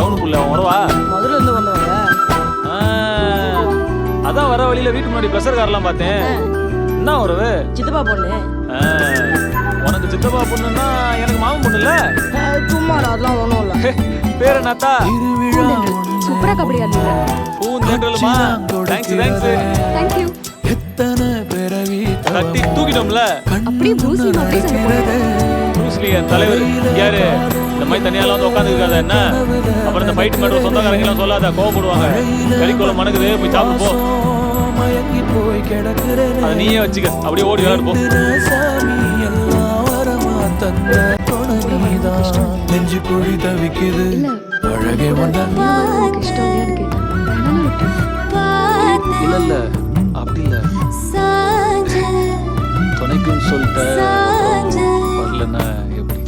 டவுனுக்குள்ள வரவா? மதுரையில இருந்து வந்தவங்க. அதான் வர வழியில வீட்டு முன்னாடி ப்ரெஷர் கார்லாம் பார்த்தேன். என்ன உறவு? சித்தப்பா பொண்ணு. உனக்கு சித்தப்பா பொண்ணுன்னா எனக்கு மாமன் பொண்ணு இல்ல? சும்மா அதெல்லாம் ஒண்ணும் இல்ல. பேர் என்னத்தா? சூப்பரா கபடி ஆடுறீங்க. பூந்தென்றலுமா? தேங்க்ஸ். Thank you. கட்டி தூக்கிட்டோம்ல. அப்படியே ப்ரூஸ்லி மாதிரி சண்டை போடுங்க. ப்ரூஸ்லி தலைவர் யாரு? இந்த மாதிரி தனியாலாம் வந்து உட்காந்துருக்காத என்ன? அப்புறம் இந்த ஃபைட் மட்டும் சொந்தக்காரங்க எல்லாம் சொல்லாத, கோவப்படுவாங்க. கறிக்குள்ள மணக்குது, போய் சாப்பிட்டு போ. அதை நீயே வச்சுக்க, அப்படியே ஓடி விளையாடு போ. நெஞ்சு குழி தவிக்குது அழகே உங்களுக்கு இஷ்டம் இல்லையான்னு கேட்டேன். இல்ல அப்படி இல்ல, துணைக்குன்னு சொல்லிட்ட வரலன்னா எப்படி?